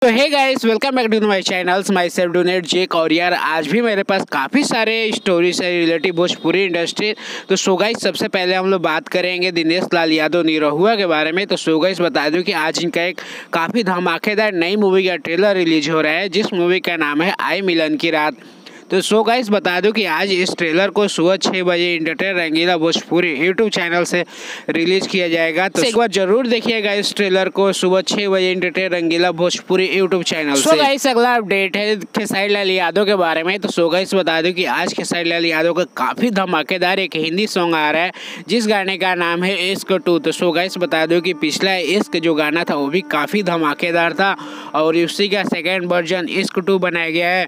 तो hey guys, welcome back to my channels. Myself donate Jake. और यार आज भी मेरे पास काफ़ी सारे स्टोरी से रिलेटिव भोजपुरी इंडस्ट्री। तो सो गाइस, सबसे पहले हम लोग बात करेंगे दिनेश लाल यादव निरहुआ के बारे में। तो सो गाइस, बता दूं कि आज इनका एक काफ़ी धमाकेदार नई मूवी का ट्रेलर रिलीज हो रहा है, जिस मूवी का नाम है आई मिलन की रात। तो सो गाइस, बता दूं कि आज इस ट्रेलर को सुबह 6 बजे इंटरटेन रंगीला भोजपुरी यूट्यूब चैनल से रिलीज किया जाएगा। तो एक बार जरूर देखिएगा इस ट्रेलर को सुबह 6 बजे इंटरटेन रंगीला भोजपुरी यूट्यूब चैनल से। सो गाइस, अगला अपडेट है खेसारी लाल यादव के बारे में। तो सो गाइस, बता दूं कि आज खेसारी लाल यादव का काफ़ी धमाकेदार एक हिंदी सॉन्ग आ रहा है, जिस गाने का नाम है इश्क 2। तो सो गाइस, बता दूं कि पिछला इश्क जो गाना था वो भी काफ़ी धमाकेदार था, और उसी का सेकेंड वर्जन इश्क 2 बनाया गया है।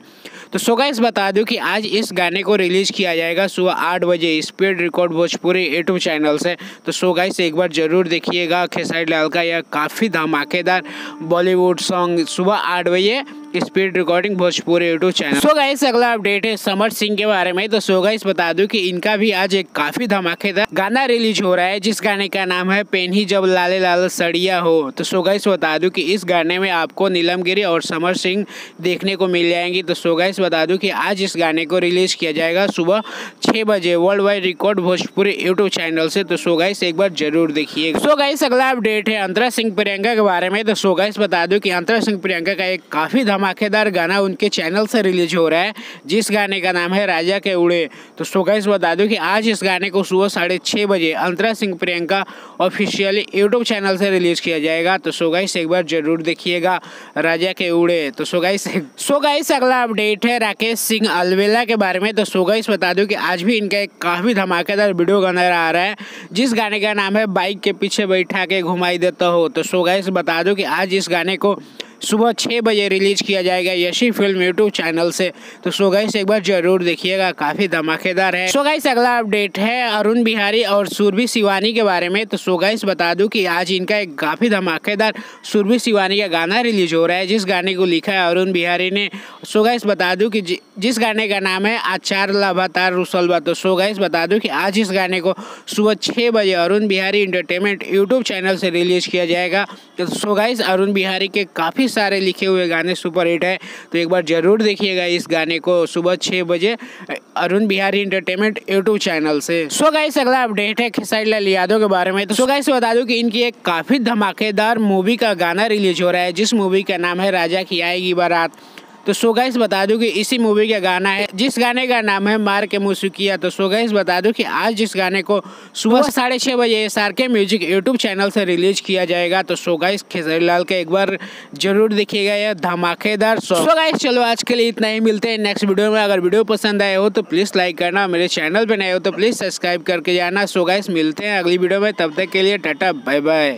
तो सो गाइस, बता दूं कि आज इस गाने को रिलीज किया जाएगा सुबह 8 बजे speed record Bhojpuri YouTube channel से। तो सो गाइस, एक बार जरूर देखिएगा खेसारी लाल का यह काफ़ी धमाकेदार बॉलीवुड सॉन्ग सुबह 8 बजे speed recording Bhojpuri YouTube channel. So guys, अगला अपडेट है समर सिंह के बारे में। तो सो गाइस, बता दूं कि इनका भी आज एक काफ़ी धमाकेदार गाना रिलीज हो रहा है, जिस गाने का नाम है पेन्ही जब लाले लाल सड़िया हो। तो सो गाइस, बता दूं कि इस गाने में आपको नीलम गिरी और समर सिंह देखने को मिल जाएंगी। तो सो गाइस, बता दूं कि आज इस गाने को रिलीज किया जाएगा सुबह 6 बजे world wide record Bhojpuri YouTube channel से। तो सो गाइस, एक बार जरूर देखिएगा। सो गाइस, अगला अपडेट है अंतरा सिंह प्रियंका के बारे में। तो सो गाइस, बता दूं कि अंतरा सिंह प्रियंका का एक काफ़ी धमाकेदार गाना उनके चैनल से रिलीज हो रहा है, जिस गाने का नाम है राजा के उड़े। तो सो गाइस, बता दूं कि आज इस गाने को सुबह 6:30 बजे Antara Singh Priyanka officially YouTube channel से रिलीज किया जाएगा। तो सो गाइस, एक बार जरूर देखिएगा राजा के उड़े। तो सो गाइस, अगला अपडेट है राकेश सिंह अलवेला के बारे में। तो सो गाइस, बता दूं कि आज भी इनका एक काफ़ी धमाकेदार वीडियो गाना आ रहा है, जिस गाने का नाम है बाइक के पीछे बैठा के घुमाई देता हो। तो सो गाइस, बता दूं कि आज इस गाने को सुबह 6 बजे रिलीज किया जाएगा यशी फिल्म यूट्यूब चैनल से। तो सो गाइस, एक बार जरूर देखिएगा, काफ़ी धमाकेदार है। सो गाइस, अगला अपडेट है अरुण बिहारी और सुरभि शिवानी के बारे में। तो सो गाइस, बता दूं कि आज इनका एक काफ़ी धमाकेदार सुरभि शिवानी का गाना रिलीज हो रहा है, जिस गाने को लिखा है अरुण बिहारी ने। सो गाइस, बता दूं कि जिस गाने का नाम है आचार लाभातार रुसलबा। तो सो गाइस, बता दूं कि आज इस गाने को सुबह 6 बजे Arun Bihari entertainment YouTube channel से रिलीज किया जाएगा। तो सो गाइस, अरुण बिहारी के काफ़ी सारे लिखे हुए गाने सुपर हिट है, तो एक बार जरूर देखिएगा इस गाने को सुबह 6 बजे Arun Bihari entertainment YouTube channel से। सो गाइस, अगला अपडेट है खेसारी लाल यादव के बारे में। तो सो गाइस, बता दूं कि इनकी एक काफ़ी धमाकेदार मूवी का गाना रिलीज हो रहा है, जिस मूवी का नाम है राजा की आएगी बारात। तो सो गाइस, बता दूं कि इसी मूवी का गाना है, जिस गाने का नाम है मार के मुसुकिया। तो सो गाइस, बता दूं कि आज इस गाने को सुबह 6:30 बजे SRK म्यूजिक यूट्यूब चैनल से रिलीज किया जाएगा। तो सो गाइस, खेसारी लाल का एक बार जरूर देखिएगा यह धमाकेदार सॉन्ग। सो गाइस, चलो आज के लिए इतना ही, मिलते हैं नेक्स्ट वीडियो में। अगर वीडियो पसंद आए हो तो प्लीज़ लाइक करना, मेरे चैनल पर नए हो तो प्लीज़ सब्सक्राइब करके जाना। सो गाइस, मिलते हैं अगली वीडियो में, तब तक के लिए टाटा बाय बाय।